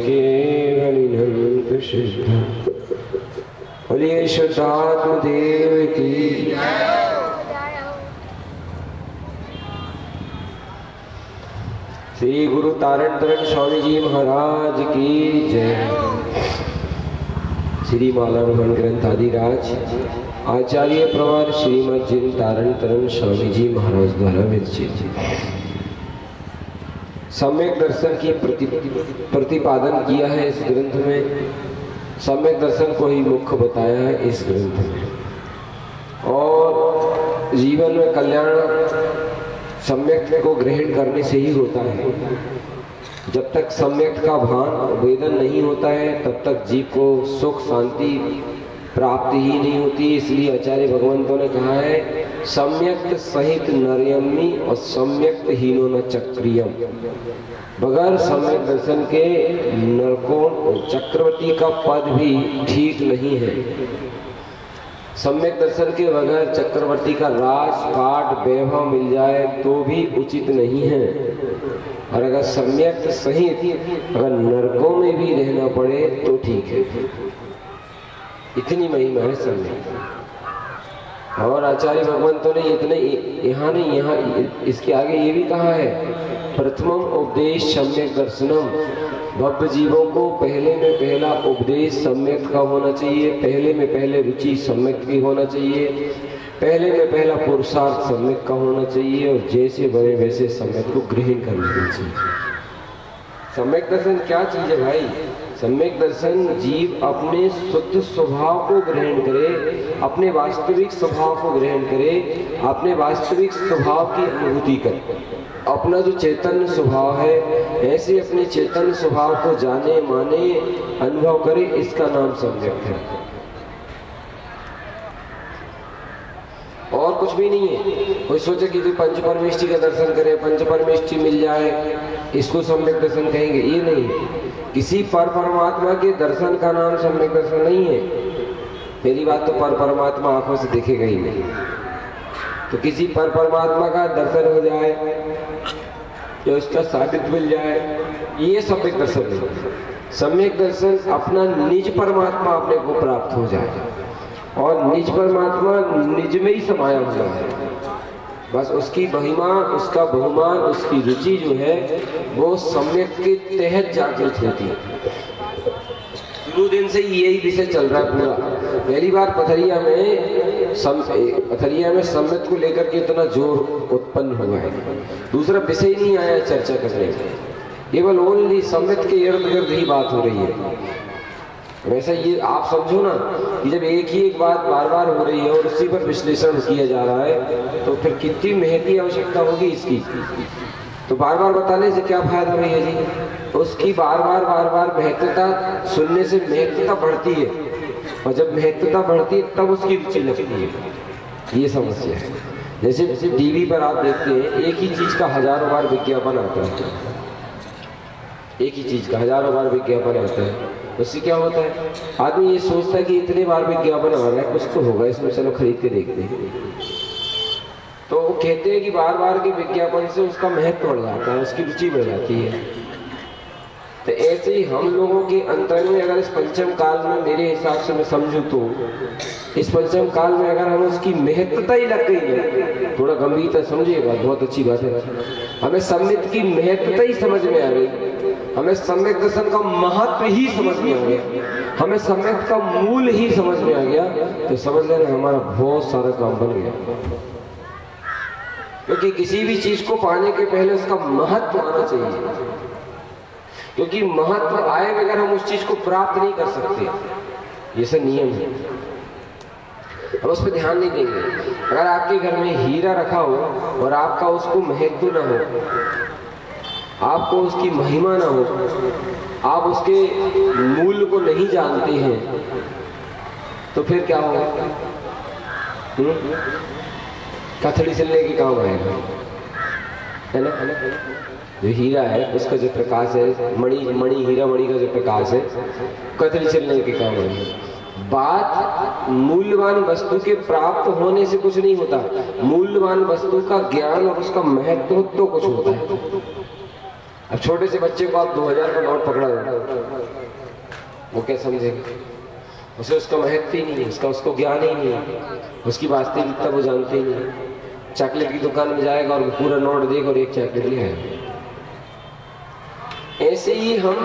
केवलिनंत सिद्ध बोलिए शुद्धात्म देव की। श्री गुरु तारण तरण स्वामी जी महाराज की जय। श्री मालारोहण ग्रंथ आदिराज आचार्य प्रवर श्रीमद जिन तारण तरण स्वामी जी महाराज द्वारा विरचित सम्यक दर्शन की प्रतिपादन किया है इस ग्रंथ में। सम्यक दर्शन को ही मुख्य बताया है इस ग्रंथ में। और जीवन में कल्याण सम्यक को ग्रहण करने से ही होता है। जब तक सम्यक का भान वेदन नहीं होता है तब तक जीव को सुख शांति प्राप्ति ही नहीं होती। इसलिए आचार्य भगवंतों ने कहा है सम्यक सहित नरयमी और सम्यक हीनो न चक्रियम। बगैर सम्यक दर्शन के नरकों चक्रवर्ती का पद भी ठीक नहीं है। सम्यक दर्शन के बगैर चक्रवर्ती का राजपाट वैभव मिल जाए तो भी उचित नहीं है। और अगर सम्यक सहित अगर नरकों में भी रहना पड़े तो ठीक है। इतनी महिमा है सम्यक। और आचार्य भगवंतों ने इतने यहाँ नहीं यहाँ इसके आगे ये भी कहा है प्रथमम उपदेश सम्यक दर्शनम। भक्त जीवों को पहले में पहला उपदेश सम्यक का होना चाहिए। पहले में पहले रुचि सम्यक की होना चाहिए। पहले में पहला पुरुषार्थ सम्यक का होना चाहिए। और जैसे बने वैसे सम्यक को ग्रहण कर लेना चाहिए। सम्यक दर्शन क्या चीज है भाई? सम्यक दर्शन जीव अपने शुद्ध स्वभाव को ग्रहण करे, अपने वास्तविक स्वभाव को ग्रहण करे, अपने वास्तविक स्वभाव की अनुभूति करे। अपना जो चैतन्य स्वभाव है ऐसे अपने चैतन्य स्वभाव को जाने माने अनुभव करे, इसका नाम सम्यक है। और कुछ भी नहीं है। कोई सोचे कि पंच परमेष्टि का दर्शन करे, पंच परमेष्टि मिल जाए, इसको सम्यक दर्शन कहेंगे, ये नहीं है। किसी पर परमात्मा के दर्शन का नाम सम्यक दर्शन नहीं है। पहली बात तो पर परमात्मा आंखों से दिखेगा ही नहीं। तो किसी पर परमात्मा का दर्शन हो जाए या उसका साबित मिल जाए, ये सम्यक दर्शन नहीं। सम्यक दर्शन अपना निज परमात्मा अपने को प्राप्त हो जाए और निज परमात्मा निज में ही समाया हुआ है। बस उसकी महिमा, उसका बहुमान, उसकी रुचि जो है वो सम्यक के तहत जागृत होती है। शुरू दिन से यही विषय चल रहा है पूरा। पहली बार पथरिया में सम्यक को लेकर के इतना जोर उत्पन्न हुआ है। दूसरा विषय नहीं आया चर्चा करने का, केवल ओनली सम्यक के इर्द गिर्द ही बात हो रही है। वैसा ये आप समझो ना कि जब एक ही एक बात बार बार हो रही है और उसी पर विश्लेषण किया जा रहा है तो फिर कितनी मेहनत की आवश्यकता होगी इसकी। तो बार बार बताने से क्या फायदा भैया जी? तो उसकी बार बार महत्वता सुनने से महत्वता बढ़ती है, और जब महत्वता बढ़ती है तब उसकी रुचि लगती है। ये समस्या है। जैसे टीवी पर आप देखते हैं एक ही चीज का हजारों बार विज्ञापन आता है। एक ही चीज का हजारों बार विज्ञापन आता है। उससे क्या होता है? आदमी ये सोचता है कि इतने बार विज्ञापन आ रहा है, कुछ तो होगा इसमें, चलो खरीद के देखते हैं। तो वो कहते हैं कि बार बार के विज्ञापन से उसका महत्व बढ़ जाता है, उसकी रुचि बढ़ जाती है। तो ऐसे ही हम लोगों के अंतर में अगर इस पंचम काल में मेरे हिसाब से मैं समझूं तो इस पंचम काल में अगर हम उसकी महत्वता ही लग गई है, थोड़ा गंभीरता समझिएगा, बहुत अच्छी बात है। हमें सम्यक की महत्वता ही समझ में आ गई, हमें सम्यक दर्शन का महत्व ही समझ में आ गया, हमें सम्यक का मूल ही समझ में आ गया, तो समझ लेना हमारा बहुत सारा काम बन गया। क्योंकि किसी भी चीज को पाने के पहले उसका महत्व आना चाहिए, क्योंकि महत्व आए बगैर हम उस चीज को प्राप्त नहीं कर सकते। ये सब नियम है, हम उस पर ध्यान नहीं देंगे। अगर आपके घर में हीरा रखा हो और आपका उसको महत्व ना हो, आपको उसकी महिमा ना हो, आप उसके मूल्य को नहीं जानते हैं, तो फिर क्या होगा? कथड़ी चलने के काम आएगा, है ना? जो हीरा है उसका जो प्रकाश है, हीरा मणि का जो प्रकाश है, कथड़ी चलने के काम आएगा। बात मूल्यवान वस्तु के प्राप्त होने से कुछ नहीं होता, मूल्यवान वस्तु का ज्ञान और उसका महत्व तो कुछ होता है। अब छोटे से बच्चे को आप 2000 का नोट पकड़ा दो, वो क्या समझेगा? उसे उसका महत्व ही नहीं है, उसको ज्ञान ही नहीं है, उसकी वास्तविकता वो जानते ही नहीं। चॉकलेट की दुकान में जाएगा और पूरा नोट देगा और एक चॉकलेट ले आएगा। ऐसे ही हम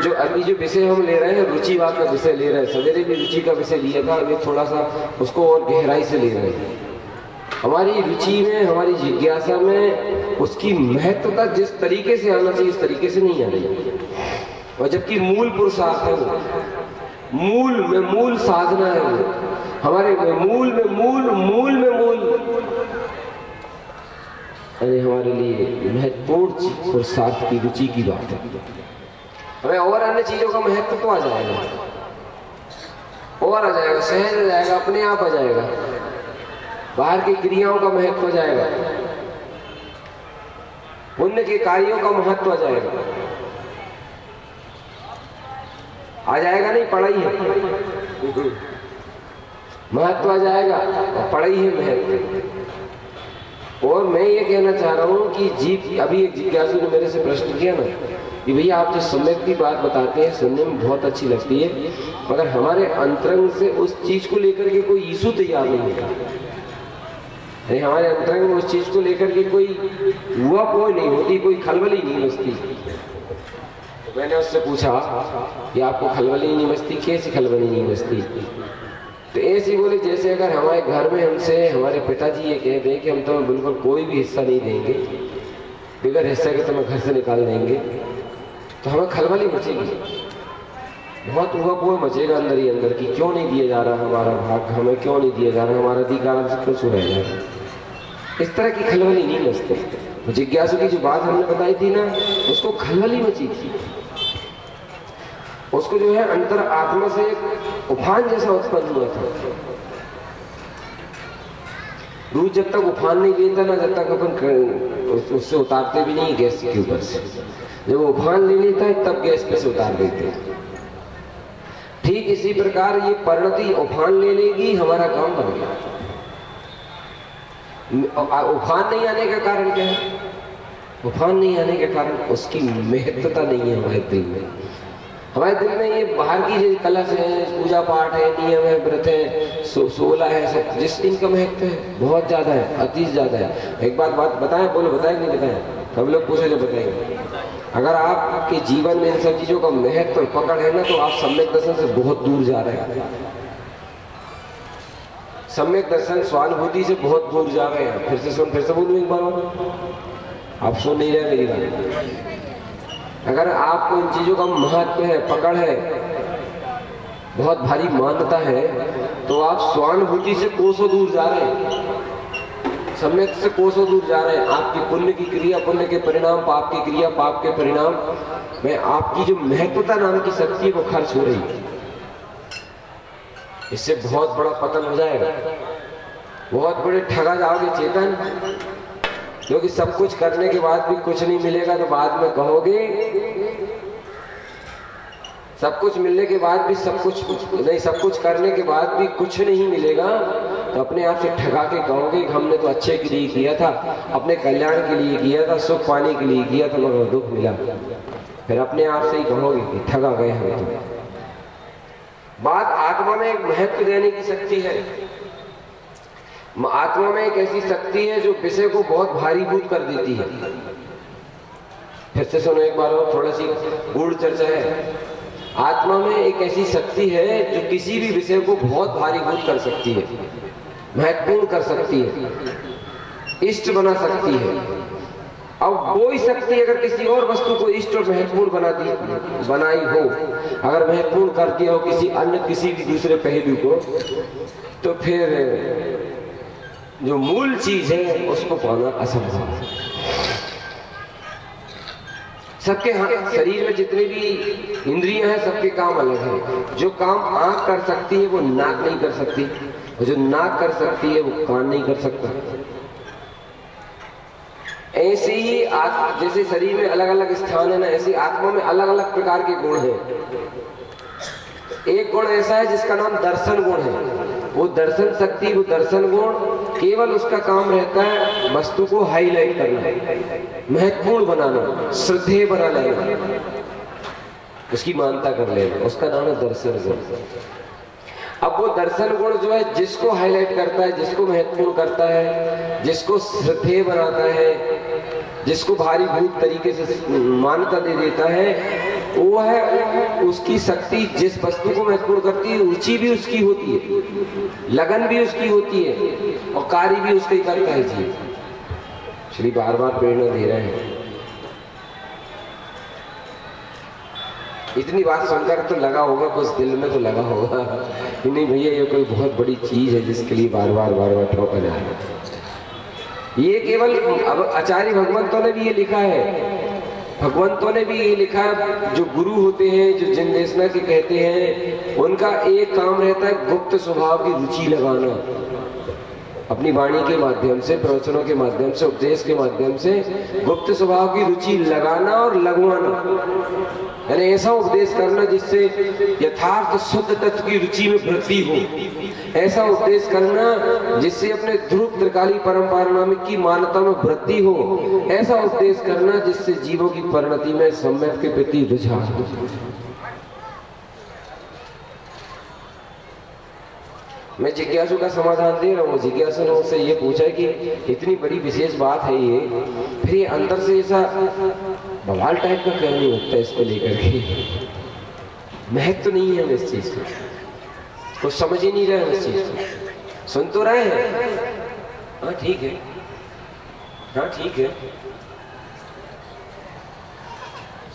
जो अभी जो विषय हम ले रहे हैं, रुचिवाद का विषय ले रहे हैं। सवेरे भी रुचि का विषय लिया था, अभी थोड़ा सा उसको और गहराई से ले रहे हैं। हमारी रुचि में, हमारी जिज्ञासा में उसकी महत्वता जिस तरीके से आना चाहिए उस तरीके से नहीं आ रही। और जबकि मूल पुरुषार्थ है वो, मूल साधना है वो हमारे मूल यानी हमारे लिए महत्वपूर्ण पुरुषार्थ की रुचि की बात है। हमें और अन्य चीजों का महत्व तो आ जाएगा, और आ जाएगा, सहज आ जाएगा, अपने आप आ जाएगा। बाहर की क्रियाओं का महत्व आ जाएगा, पुण्य के कार्यों का महत्व आ जाएगा। नहीं, पढ़ाई है महत्व आ जाएगा, और पढ़ाई है महत्व। और मैं ये कहना चाह रहा हूँ कि अभी एक जिज्ञासु ने मेरे से प्रश्न किया ना कि भैया आप जो सम्यक की बात बताते हैं सुनने में बहुत अच्छी लगती है, मगर हमारे अंतरंग से उस चीज को लेकर के कोई यीशु तैयार नहीं होता। हमारे अंतरंग में उस चीज को लेकर के कोई हुआ पोई नहीं होती, कोई खलबली नहीं मचती। तो मैंने उससे पूछा कि आपको खलबली नहीं मचती, कैसी खलबली नहीं मचती? तो ऐसे बोले जैसे अगर हमारे घर में हमसे हमारे पिताजी ये कह दें कि हम तुम्हें बिल्कुल कोई भी हिस्सा नहीं देंगे, बिगड़ हिस्सा के तुम्हें घर से निकाल देंगे, तो हमें खलबली मचेगी, बहुत हुआ वो मचेगा अंदर ही अंदर की क्यों नहीं दिया जा रहा हमारा भाग, हमें क्यों नहीं दिया जा रहा, हमारा अधिकार हमसे क्यों छुड़ाया जा रहा। इस तरह की खलबली नहीं मचती। जिज्ञासु की जो बात हमने बताई थी ना, उसको खलबली मची थी। उसको जो है अंतर आत्मा से एक उफान जैसा उत्पन्न हुआ था। दूध जब तक उफान नहीं लेता ना, जब तक अपन उससे उतारते भी नहीं गैस के ऊपर से। जब वो उफान ले लेता है तब गैस पे से उतार देते हैं। ठीक इसी प्रकार ये परिणति उफान ले लेगी, हमारा काम बन गया। उफान नहीं आने का कारण क्या है? उफान नहीं आने के कारण उसकी महत्वता नहीं है हमारे दिल में। हमारे दिल में ये बाहर की जो कलश है, पूजा पाठ है, नियम है, व्रत है, 16 है, सब जिस दिन का महत्व है बहुत ज्यादा है, अति ज्यादा है। एक बात बताएं, बोलो बताएं नहीं बताएं? सब लोग पूछे जो बताएंगे। अगर आपके जीवन में इन सब चीजों का महत्व पकड़ है ना, तो आप सम्यक दर्शन से बहुत दूर जा रहे हैं। सम्यक दर्शन स्वानुभूति से बहुत दूर जा रहे हैं। फिर से बोलूं एक बार और, आप सुन नहीं रहे मेरी बात। अगर आपको इन चीजों का महत्व है, पकड़ है, बहुत भारी मान्यता है, तो आप स्वानुभूति से कोसों दूर जा रहे हैं, सम्यक से कोसों दूर जा रहे हैं। आपकी पुण्य की क्रिया, पुण्य के परिणाम, पाप की क्रिया, पाप के परिणाम में आपकी जो महत्वता नाम की शक्ति है वो खर्च हो रही है। इससे बहुत बड़ा पतन हो जाएगा, बहुत बड़े ठगा जाओगे चेतन। क्योंकि सब कुछ करने के बाद भी कुछ नहीं मिलेगा तो बाद में कहोगे, सब कुछ मिलने के बाद भी सब कुछ करने के बाद भी कुछ नहीं मिलेगा तो अपने आप से ठगा के कहोगे कि हमने तो अच्छे के लिए किया था, अपने कल्याण के लिए किया था, सुख पाने के लिए किया था, मगर दुख मिला। फिर अपने आप से ही कहोगे कि ठगा गए हम तो। बात आत्मा में एक महत्व देने की शक्ति है। आत्मा में एक ऐसी शक्ति है जो विषय को बहुत भारीभूत कर देती है। फिर से सुनो एक बार और, थोड़ा सी गूढ़ चर्चा है। आत्मा में एक ऐसी शक्ति है जो किसी भी विषय को बहुत भारीभूत कर सकती है, महत्वपूर्ण कर सकती है, इष्ट बना सकती है। अब वो ही शक्ति अगर किसी और वस्तु को इष्ट और महत्वपूर्ण बनाई हो, अगर महत्वपूर्ण कर दिया हो किसी भी दूसरे पहलू को, तो फिर जो मूल चीज है उसको पाना असंभव है। सबके शरीर में जितने भी इंद्रियां हैं सबके काम अलग हैं। जो काम आंख कर सकती है वो नाक नहीं कर सकती, और जो नाक कर सकती है वो कान नहीं कर सकता। ऐसे ही जैसे शरीर में अलग अलग स्थान है ना, ऐसे आत्मा में अलग अलग प्रकार के गुण हैं। एक गुण ऐसा है जिसका नाम दर्शन गुण है। वो दर्शन शक्ति, वो दर्शन गुण केवल उसका काम रहता है वस्तु को हाईलाइट करना, महत्वपूर्ण बनाना, श्रद्धेय बना लेना, उसकी मानता कर लेना, उसका नाम है दर्शन गुण। अब वो दर्शन गुण जो है जिसको हाईलाइट करता है, जिसको महत्वपूर्ण करता है, जिसको श्रद्धेय बनाता है, जिसको भारी भूत तरीके से मान्यता दे देता है, वो है उसकी शक्ति जिस वस्तु को महत्वपूर्ण करती है, रुचि भी उसकी होती है, लगन भी उसकी होती है और कार्य भी उसका ही करता है। जी श्री बार बार प्रेरणा दे रहे हैं। इतनी बात सुनकर तो लगा होगा, कुछ दिल में तो लगा होगा कि नहीं भैया ये कोई बहुत बड़ी चीज है जिसके लिए बार बार ठोका जा रहा है। ये केवल अब आचार्य भगवंतों ने भी ये लिखा है, भगवंतों ने भी ये लिखा है, जो गुरु होते हैं, जो जिन देशना के कहते हैं, उनका एक काम रहता है गुप्त स्वभाव की रुचि लगाना, अपनी वाणी के माध्यम से, प्रवचनों के माध्यम से, उपदेश के माध्यम से गुप्त स्वभाव की रुचि लगाना और लगवाना, यानी ऐसा उपदेश करना जिससे यथार्थ शुद्ध तत्व की रुचि में वृद्धि हो, ऐसा उपदेश करना जिससे अपने ध्रुव त्रिकाली परंपरानामिक की मान्यता में वृद्धि हो, ऐसा उपदेश करना जिससे जीवों की परिणति में सम्यक के प्रति रुझान हो। मैं जिज्ञासु का समाधान दे रहा हूँ। जिज्ञासु ने मुझसे ये पूछा कि इतनी बड़ी विशेष बात है ये, फिर ये अंदर से ऐसा बवाल टाइप का क्यों नहीं होता है इसको लेकर के? महत्व तो नहीं है इस चीज का, कुछ समझ ही नहीं रहे हम इस चीज को। सुन तो रहे हैं, हाँ ठीक है, हाँ ठीक है,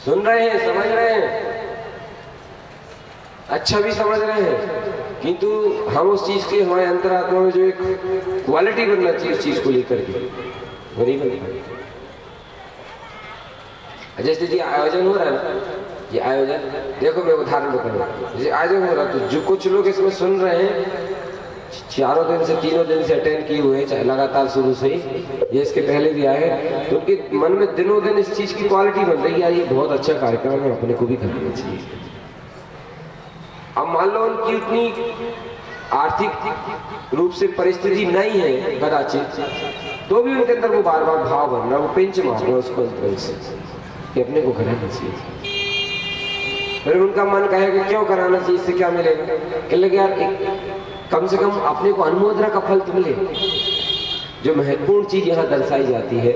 सुन रहे हैं, समझ रहे हैं, अच्छा भी समझ रहे हैं, किंतु हम उस चीज के, हमारे अंतरात्मा में जो एक क्वालिटी बनना चाहिए उस चीज को लेकर के, वो नहीं बन पाई। जैसे जी आयोजन हो रहा है ना, ये आयोजन देखो, मैं उदाहरण बता रहा हूँ, जैसे आयोजन हो रहा है तो जो कुछ लोग इसमें सुन रहे हैं, चारों दिन से, तीनों दिन से अटेंड किए हुए हैं लगातार शुरू से ही, ये इसके पहले भी आए, तो उनके मन में दिनों दिन इस चीज की क्वालिटी बन रही है, यार ये बहुत अच्छा कार्यक्रम है, अपने को भी करना चाहिए। अब मान लो उनकी उतनी आर्थिक रूप से परिस्थिति नहीं है कदाचित, तो भी उनके अंदर वो बार बार भाव बन रहा है, वो पिंच मार रहा है उसको अंदर से कि अपने को कराना चाहिए। फिर उनका मन कहेगा क्यों कराना चाहिए, इससे क्या मिलेगा? कह लगे यार कम से कम अपने को अनुमोदना का फल तो मिले। जो महत्वपूर्ण चीज यहाँ दर्शाई जाती है,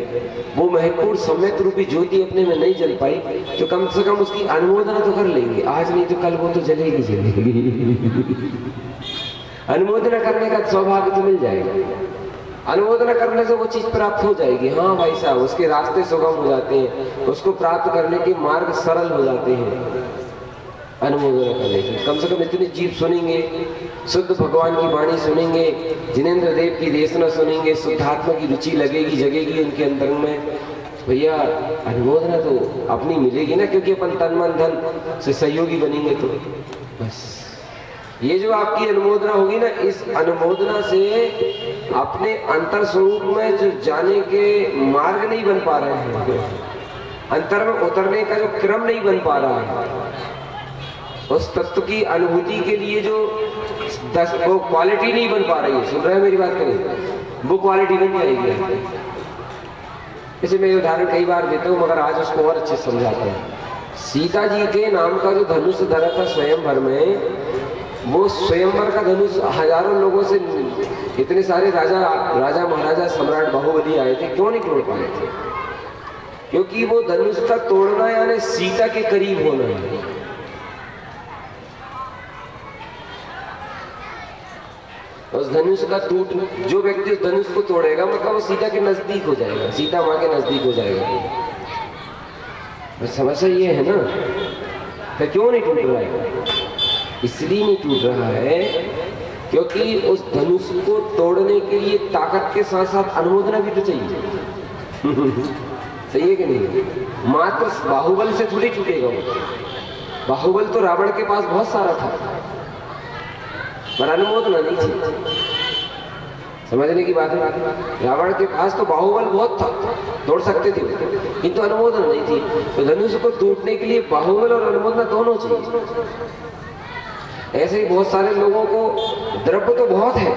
वो महत्वपूर्ण सम्यक रूपी ज्योति अपने में नहीं जल पाई, तो कम से कम उसकी अनुमोदना तो कर लेंगे, आज नहीं तो कल वो तो जलेगी जलेगी। अनुमोदना करने का सौभाग्य तो मिल जाएगा, अनुमोदना करने से वो चीज प्राप्त हो जाएगी। हाँ भाई साहब, उसके रास्ते सुगम हो जाते हैं, उसको प्राप्त करने के मार्ग सरल हो जाते हैं अनुमोदना करने से। कम से कम इतने जीव सुनेंगे, शुद्ध भगवान की वाणी सुनेंगे, जिनेंद्र देव की देशना सुनेंगे, शुद्धात्मा की रुचि लगेगी, जगेगी उनके अंदर में, भैया अनुमोदना तो अपनी मिलेगी ना, क्योंकि अपन तन मन धन से सहयोगी बनेंगे। तो बस ये जो आपकी अनुमोदना होगी ना, इस अनुमोदना से अपने अंतर स्वरूप में जो जाने के मार्ग नहीं बन पा रहे हैं, अंतर में उतरने का जो क्रम नहीं बन पा रहा है, उस तत्व की अनुभूति के लिए जो वो क्वालिटी नहीं बन पा रही है, सुन रहे हैं मेरी बात करें, वो क्वालिटी बन जाएगी। इसे मैं उदाहरण कई बार देता हूँ, मगर आज उसको और अच्छे से समझाता हूँ। सीता जी के नाम का जो धनुष धरा था स्वयंवर में, वो स्वयंवर का धनुष हजारों लोगों से, इतने सारे राजा महाराजा सम्राट बाहुबली आए थे, क्यों नहीं तोड़ पाए थे? क्योंकि वो धनुष का तोड़ना यानी सीता के करीब होना है। उस धनुष का टूट, जो व्यक्ति उस धनुष को तोड़ेगा मतलब वो सीता के नजदीक हो जाएगा, सीता माँ के नजदीक हो जाएगा। बस समस्या ये है ना, फिर क्यों नहीं टूट रहा है? इसलिए नहीं टूट रहा है क्योंकि उस धनुष को तोड़ने के लिए ताकत के साथ साथ अनुमोदना भी तो चाहिए। सही है कि नहीं? मात्र बाहुबल से थोड़ी टूटेगा वो। बाहुबल तो रावण के पास बहुत सारा था, पर अनुमोदना नहीं थी। समझने की बात है, रावण के पास तो बाहुबल बहुत था, तोड़ सकते थे, किंतु अनुमोदना नहीं थी। तो धनुष को टूटने के लिए बाहुबल और अनुमोदना दोनों चाहिए। ऐसे ही बहुत सारे लोगों को द्रव्य तो बहुत है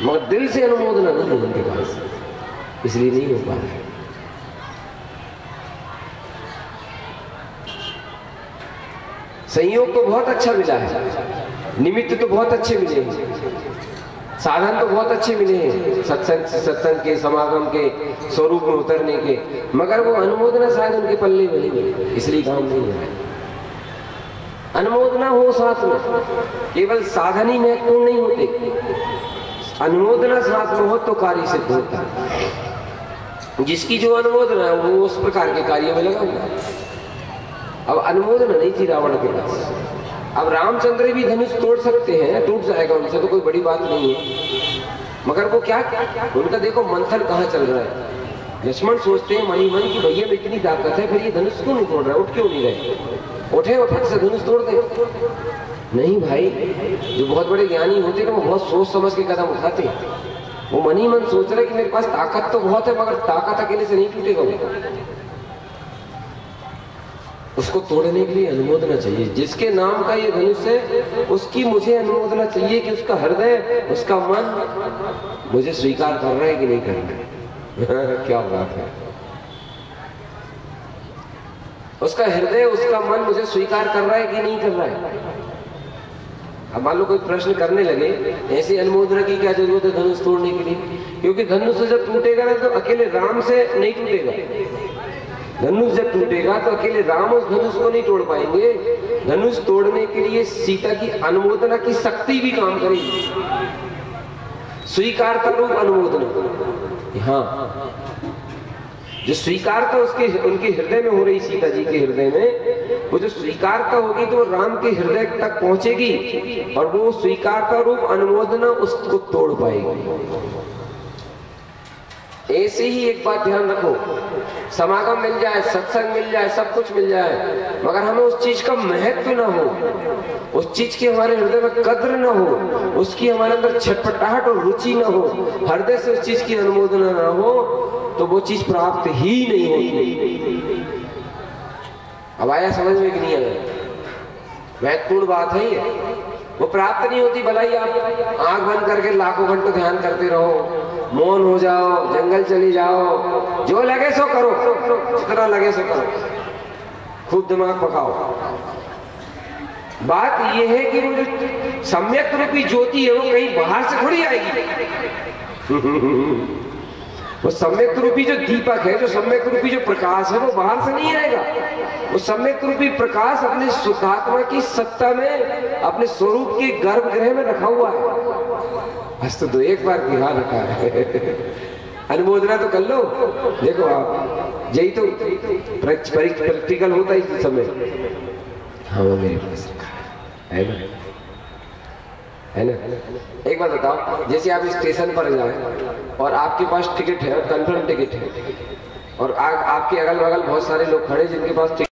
मगर दिल से अनुमोदना नहीं है उनके पास, इसलिए नहीं हो पा रहा है। संयोग तो बहुत अच्छा मिला है, निमित्त तो बहुत अच्छे मिले हैं, साधन तो बहुत अच्छे मिले हैं सत्संग के, समागम के, स्वरूप में उतरने के, मगर वो अनुमोदना शायद उनके पल्ले में नहीं मिले, इसलिए काम नहीं हो रहा है। अनुमोदना हो साथ में, केवल साधन ही महत्वपूर्ण नहीं होते, अनुमोदना साथ में हो तो कार्य सिद्ध होता है। जिसकी जो अनुमोदना है वो उस प्रकार के कार्य में लगा हुआ है। अब अनुमोदना नहीं थी रावण के पास। अब रामचंद्र भी धनुष तोड़ सकते हैं, टूट जाएगा उनसे तो कोई बड़ी बात नहीं है, मगर वो क्या उनका देखो मंथन कहाँ चल रहा है। लक्ष्मण सोचते हैं मनी मन की भैया में इतनी ताकत है, फिर ये धनुष क्यों नहीं तोड़ रहा है, उठ क्यों नहीं रहे, उठे और फट से धनुष तोड़ दे। नहीं भाई, जो बहुत बड़े ज्ञानी होते हैं वो बहुत सोच समझ के कदम उठाते हैं। वो मन ही मन सोच रहे कि मेरे पास ताकत तो बहुत है, मगर ताकत अकेले से नहीं टूटेगा, उसको तोड़ने के लिए अनुमोदना चाहिए। जिसके नाम का ये धनुष है उसकी मुझे अनुमोदना चाहिए कि उसका हृदय, उसका मन मुझे स्वीकार कर रहा है कि नहीं कर रहा है। क्या बात है, उसका हृदय, उसका मन मुझे स्वीकार कर रहा है कि नहीं कर रहा है। अब मान लो कोई प्रश्न करने लगे, ऐसी अनुमोदना की क्या जरूरत है धनुष तोड़ने के लिए, क्योंकि धनुष जब टूटेगा ना तो अकेले राम से नहीं टूटेगा, धनुष जब टूटेगा तो अकेले राम उस धनुष को नहीं तोड़ पाएंगे। धनुष तोड़ने के लिए सीता की अनुमोदना की शक्ति भी काम करेगी, स्वीकारता रूप अनुमोदना। हाँ, जो स्वीकारता उसके उनके हृदय में हो रही, सीता जी के हृदय में वो जो स्वीकारता होगी तो राम के हृदय तक पहुंचेगी और वो स्वीकारता रूप अनुमोदना उसको तोड़ पाएगी। ऐसे ही एक बात ध्यान रखो, समागम मिल जाए, सत्संग मिल जाए, सब कुछ मिल जाए, मगर हमें उस चीज का महत्व न हो, उस चीज की हमारे हृदय में कद्र न हो, उसकी हमारे अंदर छटपटाहट और रुचि न हो, हृदय से उस चीज की अनुमोदना न हो, तो वो चीज प्राप्त ही नहीं होती। अब आया समझ में कि नहीं आया? महत्वपूर्ण बात है ये, वो प्राप्त नहीं होती। भला ही आप आंख बंद करके लाखों घंटों ध्यान करते रहो, मौन हो जाओ, जंगल चली जाओ, जो लगे सो करो, जितना लगे सो करो, खूब दिमाग पकाओ। बात यह है कि वो जो सम्यक रूपी ज्योति है वो कहीं बाहर से थोड़ी आएगी। वो सम्यक रूपी जो दीपक है, जो सम्यक रूपी जो प्रकाश है, वो बाहर से नहीं आएगा। वो सम्यक रूपी प्रकाश अपने शुद्धात्मा की सत्ता में, अपने स्वरूप के गर्भगृह में रखा हुआ है। बस तो एक बार ध्यान रखा है। अनुमोदना तो कर लो। देखो आप, यही तो प्रैक्टिकल होता है इस समय। हाँ, वो मेरे पास रखा है ना, है ना। एक बात बताओ, जैसे आप स्टेशन पर जाएं और आपके पास टिकट है, कंफर्म टिकट है, और आपके अगल बगल बहुत सारे लोग खड़े जिनके पास